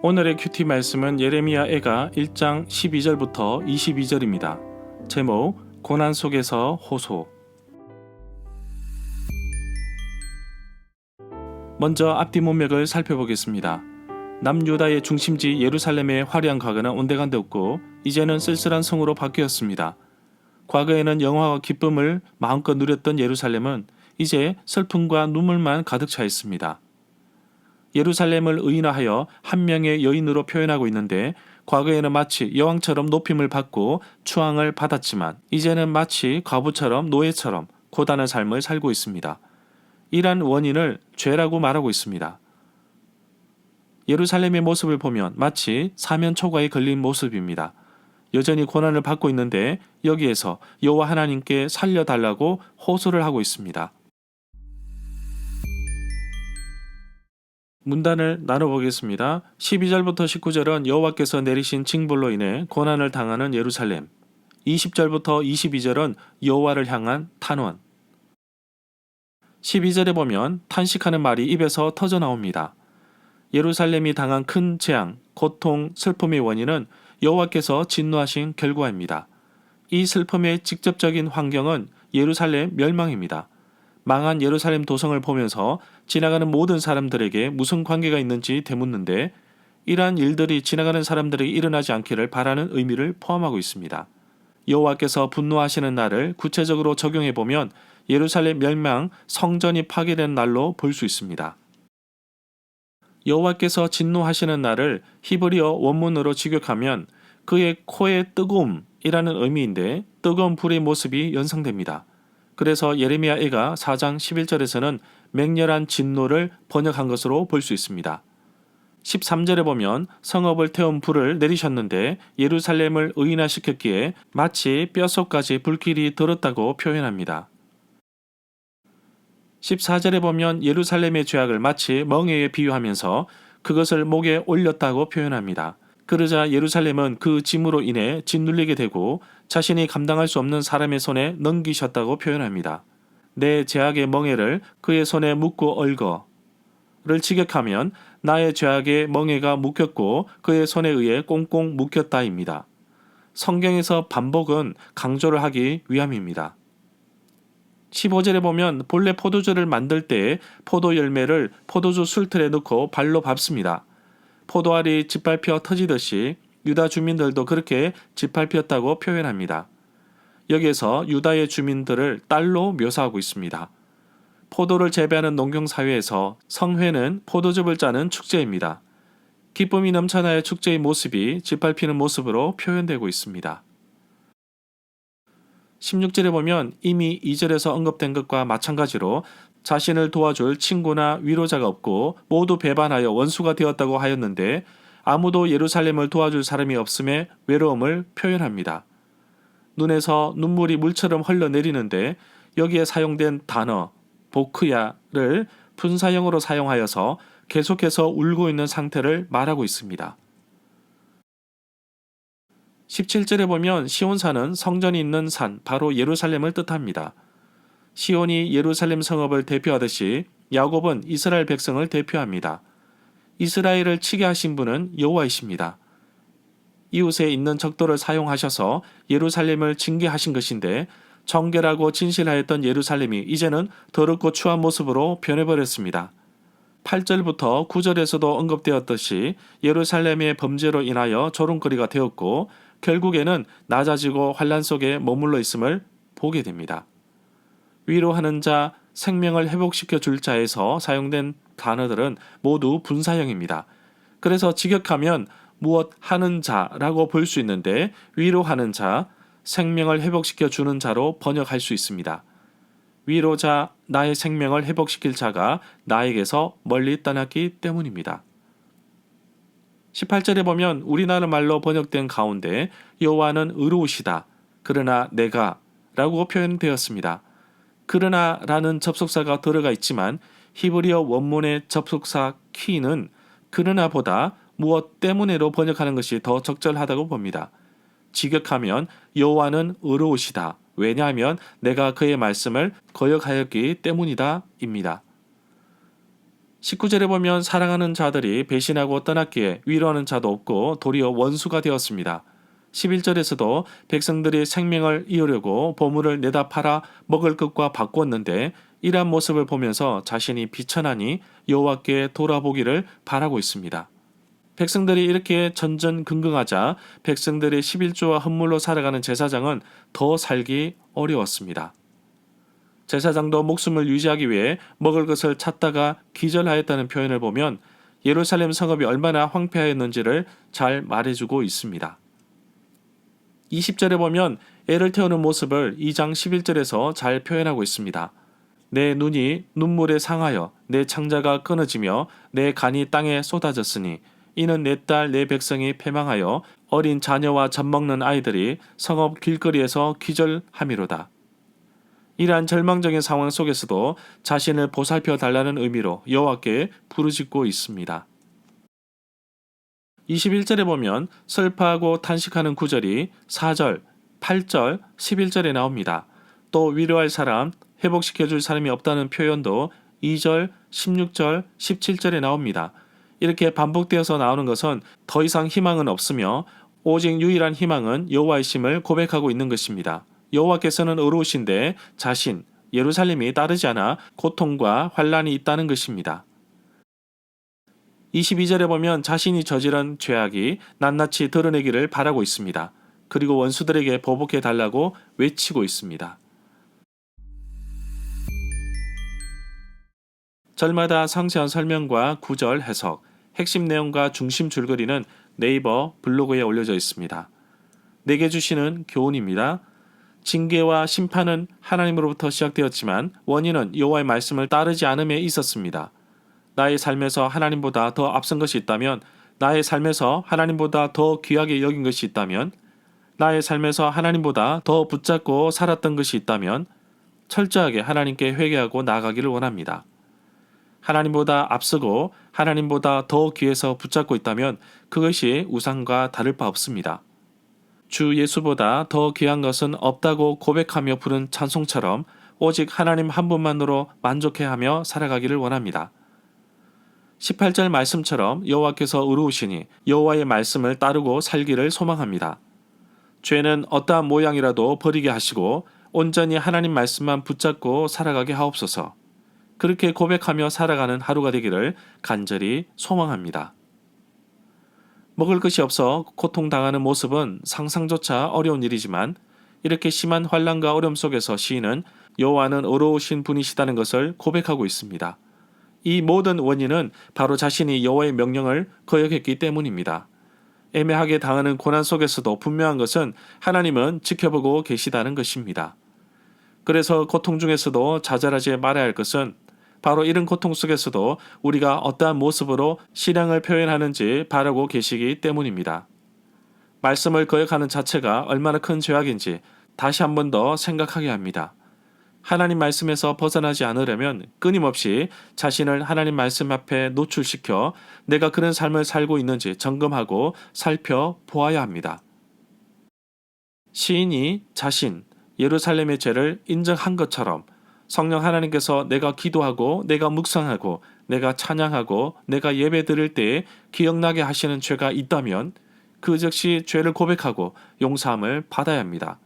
오늘의 큐티 말씀은 예레미야 애가 1장 12절부터 22절입니다. 제목 고난 속에서 호소. 먼저 앞뒤 문맥을 살펴보겠습니다. 남유다의 중심지 예루살렘의 화려한 과거는 온데간데 없고 이제는 쓸쓸한 성으로 바뀌었습니다. 과거에는 영화와 기쁨을 마음껏 누렸던 예루살렘은 이제 슬픔과 눈물만 가득 차 있습니다. 예루살렘을 의인화하여 한 명의 여인으로 표현하고 있는데 과거에는 마치 여왕처럼 높임을 받고 추앙을 받았지만 이제는 마치 과부처럼 노예처럼 고단한 삶을 살고 있습니다. 이러한 원인을 죄라고 말하고 있습니다. 예루살렘의 모습을 보면 마치 사면초가에 걸린 모습입니다. 여전히 고난을 받고 있는데 여기에서 여호와 하나님께 살려달라고 호소를 하고 있습니다. 문단을 나눠보겠습니다. 12절부터 19절은 여호와께서 내리신 징벌로 인해 고난을 당하는 예루살렘. 20절부터 22절은 여호와를 향한 탄원. 12절에 보면 탄식하는 말이 입에서 터져 나옵니다. 예루살렘이 당한 큰 재앙, 고통, 슬픔의 원인은 여호와께서 진노하신 결과입니다. 이 슬픔의 직접적인 환경은 예루살렘 멸망입니다. 망한 예루살렘 도성을 보면서 지나가는 모든 사람들에게 무슨 관계가 있는지 되묻는데 이러한 일들이 지나가는 사람들에게 일어나지 않기를 바라는 의미를 포함하고 있습니다. 여호와께서 분노하시는 날을 구체적으로 적용해보면 예루살렘 멸망, 성전이 파괴된 날로 볼 수 있습니다. 여호와께서 진노하시는 날을 히브리어 원문으로 직역하면 그의 코의 뜨거움이라는 의미인데 뜨거운 불의 모습이 연상됩니다. 그래서 예레미야 애가 4장 11절에서는 맹렬한 진노를 번역한 것으로 볼 수 있습니다. 13절에 보면 성읍을 태운 불을 내리셨는데 예루살렘을 의인화시켰기에 마치 뼛속까지 불길이 들었다고 표현합니다. 14절에 보면 예루살렘의 죄악을 마치 멍에에 비유하면서 그것을 목에 올렸다고 표현합니다. 그러자 예루살렘은 그 짐으로 인해 짓눌리게 되고 자신이 감당할 수 없는 사람의 손에 넘기셨다고 표현합니다. 내 죄악의 멍에를 그의 손에 묶고 얽어를 직역하면 나의 죄악의 멍에가 묶였고 그의 손에 의해 꽁꽁 묶였다입니다. 성경에서 반복은 강조를 하기 위함입니다. 15절에 보면 본래 포도주를 만들 때 포도 열매를 포도주 술틀에 넣고 발로 밟습니다. 포도알이 짓밟혀 터지듯이 유다 주민들도 그렇게 짓밟혔다고 표현합니다. 여기에서 유다의 주민들을 딸로 묘사하고 있습니다. 포도를 재배하는 농경사회에서 성회는 포도즙을 짜는 축제입니다. 기쁨이 넘쳐나의 축제의 모습이 짓밟히는 모습으로 표현되고 있습니다. 16절에 보면 이미 2절에서 언급된 것과 마찬가지로 자신을 도와줄 친구나 위로자가 없고 모두 배반하여 원수가 되었다고 하였는데 아무도 예루살렘을 도와줄 사람이 없음에 외로움을 표현합니다. 눈에서 눈물이 물처럼 흘러내리는데 여기에 사용된 단어 보크야를 분사형으로 사용하여서 계속해서 울고 있는 상태를 말하고 있습니다. 17절에 보면 시온산은 성전이 있는 산, 바로 예루살렘을 뜻합니다. 시온이 예루살렘 성읍을 대표하듯이 야곱은 이스라엘 백성을 대표합니다. 이스라엘을 치게 하신 분은 여호와이십니다. 이웃에 있는 적도를 사용하셔서 예루살렘을 징계하신 것인데 정결하고 진실하였던 예루살렘이 이제는 더럽고 추한 모습으로 변해버렸습니다. 8절부터 9절에서도 언급되었듯이 예루살렘의 범죄로 인하여 조롱거리가 되었고 결국에는 낮아지고 환난 속에 머물러 있음을 보게 됩니다. 위로하는 자, 생명을 회복시켜 줄 자에서 사용된 단어들은 모두 분사형입니다. 그래서 직역하면 무엇 하는 자라고 볼 수 있는데 위로하는 자, 생명을 회복시켜 주는 자로 번역할 수 있습니다. 위로자, 나의 생명을 회복시킬 자가 나에게서 멀리 떠났기 때문입니다. 18절에 보면 우리나라 말로 번역된 가운데 여호와는 의로우시다. 그러나 내가 라고 표현되었습니다. 그러나 라는 접속사가 들어가 있지만 히브리어 원문의 접속사 키는 그러나보다 무엇 때문에로 번역하는 것이 더 적절하다고 봅니다. 직역하면 여호와는 의로우시다. 왜냐하면 내가 그의 말씀을 거역하였기 때문이다 입니다. 19절에 보면 사랑하는 자들이 배신하고 떠났기에 위로하는 자도 없고 도리어 원수가 되었습니다. 11절에서도 백성들이 생명을 이으려고 보물을 내다 팔아 먹을 것과 바꾸었는데 이러한 모습을 보면서 자신이 비천하니 여호와께 돌아보기를 바라고 있습니다. 백성들이 이렇게 전전긍긍하자 백성들의 11조와 헌물로 살아가는 제사장은 더 살기 어려웠습니다. 제사장도 목숨을 유지하기 위해 먹을 것을 찾다가 기절하였다는 표현을 보면 예루살렘 성읍이 얼마나 황폐하였는지를 잘 말해주고 있습니다. 20절에 보면 애를 태우는 모습을 2장 11절에서 잘 표현하고 있습니다. 내 눈이 눈물에 상하여 내 창자가 끊어지며 내 간이 땅에 쏟아졌으니 이는 내 딸 내 백성이 패망하여 어린 자녀와 젖먹는 아이들이 성읍 길거리에서 기절함이로다. 이러한 절망적인 상황 속에서도 자신을 보살펴 달라는 의미로 여호와께 부르짖고 있습니다. 21절에 보면 슬퍼하고 탄식하는 구절이 4절, 8절, 11절에 나옵니다. 또 위로할 사람, 회복시켜줄 사람이 없다는 표현도 2절, 16절, 17절에 나옵니다. 이렇게 반복되어서 나오는 것은 더 이상 희망은 없으며 오직 유일한 희망은 여호와이심을 고백하고 있는 것입니다. 여호와께서는 의로우신데 자신, 예루살렘이 따르지 않아 고통과 환란이 있다는 것입니다. 22절에 보면 자신이 저지른 죄악이 낱낱이 드러내기를 바라고 있습니다. 그리고 원수들에게 보복해 달라고 외치고 있습니다. 절마다 상세한 설명과 구절 해석, 핵심 내용과 중심 줄거리는 네이버 블로그에 올려져 있습니다. 내게 주시는 교훈입니다. 징계와 심판은 하나님으로부터 시작되었지만 원인은 여호와의 말씀을 따르지 않음에 있었습니다. 나의 삶에서 하나님보다 더 앞선 것이 있다면, 나의 삶에서 하나님보다 더 귀하게 여긴 것이 있다면, 나의 삶에서 하나님보다 더 붙잡고 살았던 것이 있다면 철저하게 하나님께 회개하고 나아가기를 원합니다. 하나님보다 앞서고 하나님보다 더 귀해서 붙잡고 있다면 그것이 우상과 다를 바 없습니다. 주 예수보다 더 귀한 것은 없다고 고백하며 부른 찬송처럼 오직 하나님 한 분만으로 만족해하며 살아가기를 원합니다. 18절 말씀처럼 여호와께서 의로우시니 여호와의 말씀을 따르고 살기를 소망합니다. 죄는 어떠한 모양이라도 버리게 하시고 온전히 하나님 말씀만 붙잡고 살아가게 하옵소서. 그렇게 고백하며 살아가는 하루가 되기를 간절히 소망합니다. 먹을 것이 없어 고통당하는 모습은 상상조차 어려운 일이지만 이렇게 심한 환난과 어려움 속에서 시인은 여호와는 의로우신 분이시다는 것을 고백하고 있습니다. 이 모든 원인은 바로 자신이 여호와의 명령을 거역했기 때문입니다. 애매하게 당하는 고난 속에서도 분명한 것은 하나님은 지켜보고 계시다는 것입니다. 그래서 고통 중에서도 좌절하지 말아야 할 것은 바로 이런 고통 속에서도 우리가 어떠한 모습으로 신앙을 표현하는지 바라고 계시기 때문입니다. 말씀을 거역하는 자체가 얼마나 큰 죄악인지 다시 한 번 더 생각하게 합니다. 하나님 말씀에서 벗어나지 않으려면 끊임없이 자신을 하나님 말씀 앞에 노출시켜 내가 그런 삶을 살고 있는지 점검하고 살펴보아야 합니다. 시인이 자신, 예루살렘의 죄를 인정한 것처럼 성령 하나님께서 내가 기도하고 내가 묵상하고 내가 찬양하고 내가 예배드릴 때에 기억나게 하시는 죄가 있다면 그 즉시 죄를 고백하고 용서함을 받아야 합니다.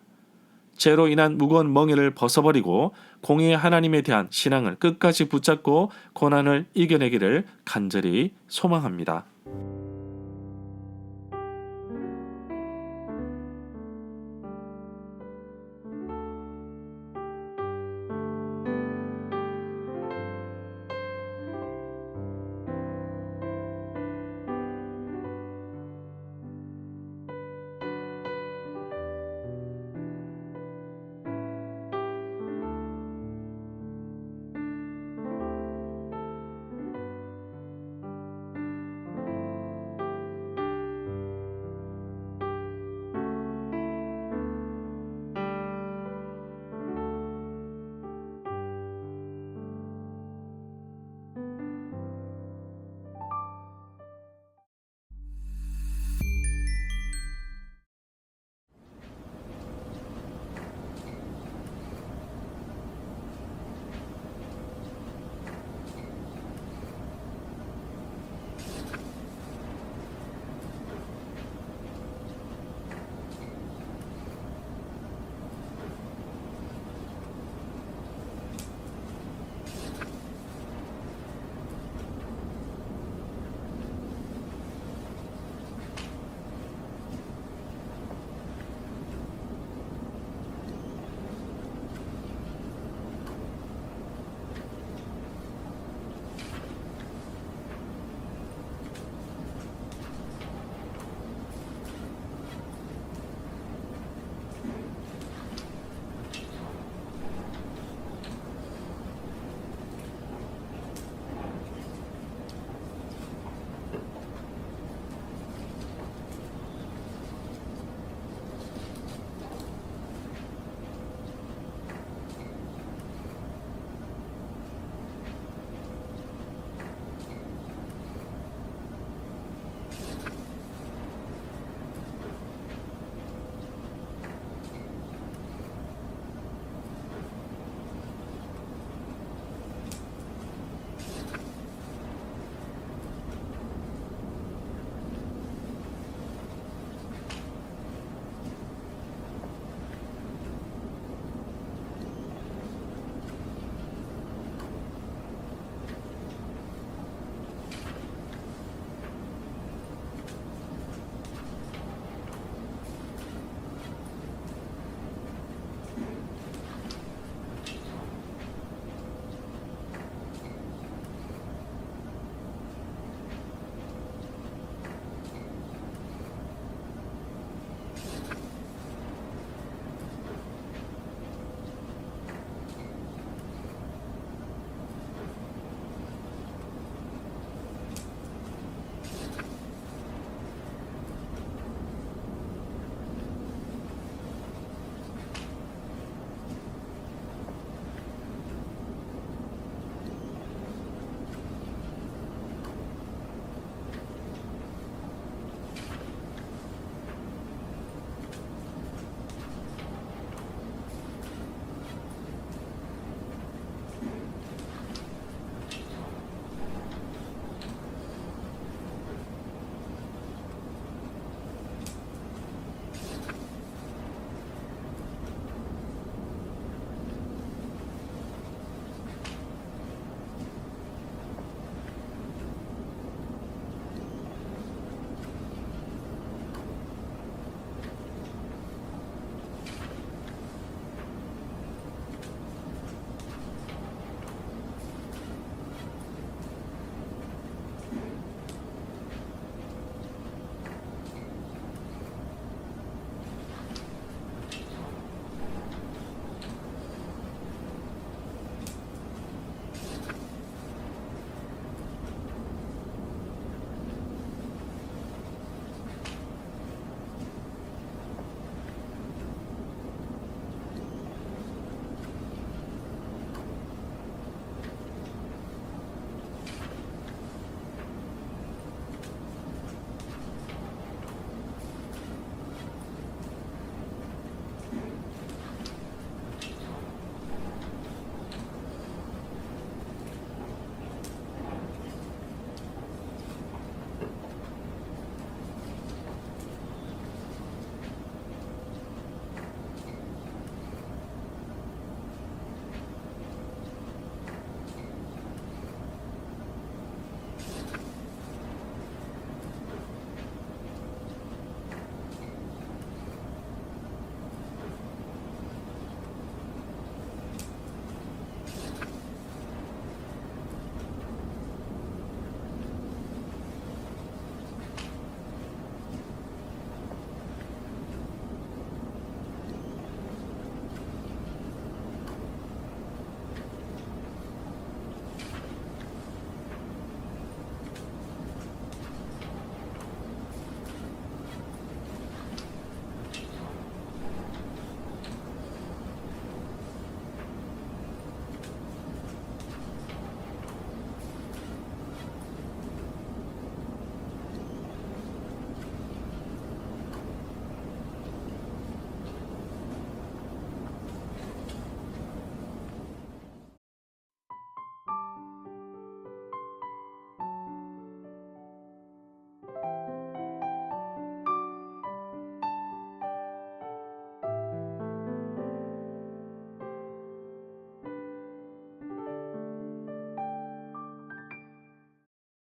죄로 인한 무거운 멍에를 벗어버리고 공의의 하나님에 대한 신앙을 끝까지 붙잡고 고난을 이겨내기를 간절히 소망합니다.